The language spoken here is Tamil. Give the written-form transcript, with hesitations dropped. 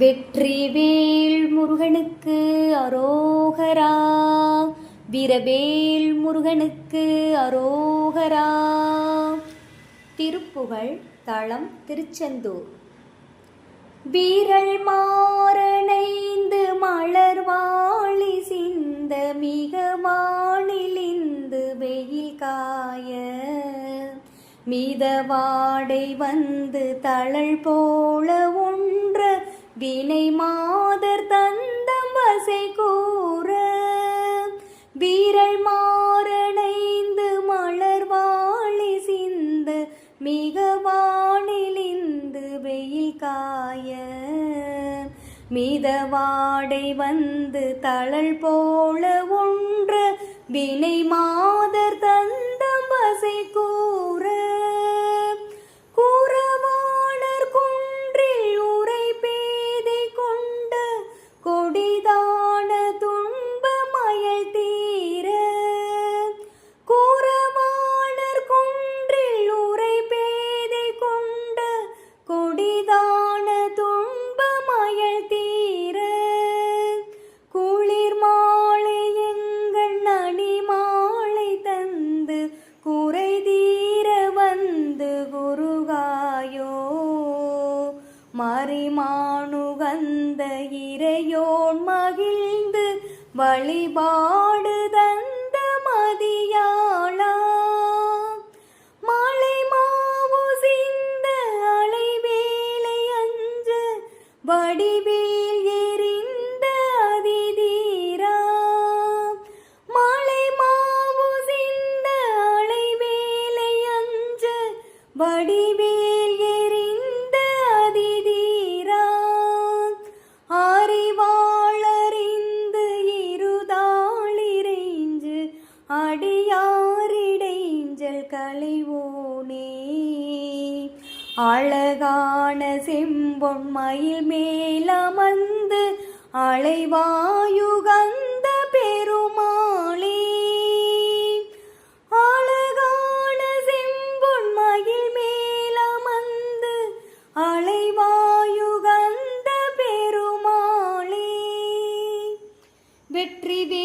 வெற்றிவேல் முருகனுக்கு அரோகரா. வீரவேல் முருகனுக்கு அரோகரா. திருப்புகழ் தலம் திருச்செந்தூர். வீரல் மாறனைந்து மலர்வாழி சிந்த மிக வானிலிந்து வெயில் காய மிதவாடை வந்து தளல் போல ஒன்ற வினை மாதர் தந்தம் வசை கூற வீரல் மாறனைந்து மலர்வாழி சிந்த மிக வானிலிந்து வெயில் காய மிதவாடை வந்து தளல் போல ஒன்ற வினை மாதர் தந்தம் வசை கூற கூறவாணர் குன்றில் உரை பேதை கொண்ட கொடிதான துன்ப மயல் தீர கூறவாணர் குன்றில் உரை பேதை கொண்ட கொடிதான துன்ப மயல் தீர குளிர் மாலை எங்கள் நனி மாலை தந்து குறை தீர வந்து குருகாயோ மறிமானுகந்த இறையோன் மகிழ்ந்து வழிபாடு தந்த மதியாளா மலை மாவு சிந்த அலைவேலை அஞ்ச வடிவேல் எறிந்த அதிதீரா மலை மாவு சிந்த அலைவேலை அஞ்ச வடிவேல் எறிந்த அதிதீரா அறிவாளறிந்து இருதாளிரைஞ்சு அடியாரிடைஞ்சல் களைவோனே அழகான செம்பொன் மயில் மேலமர்ந்து அலைவாயுகந்த பெருமாளே அழகான செம்பொன் மயில் மேலமர்ந்து அலைவாயுகந்த பெருமாளே வெற்றிவே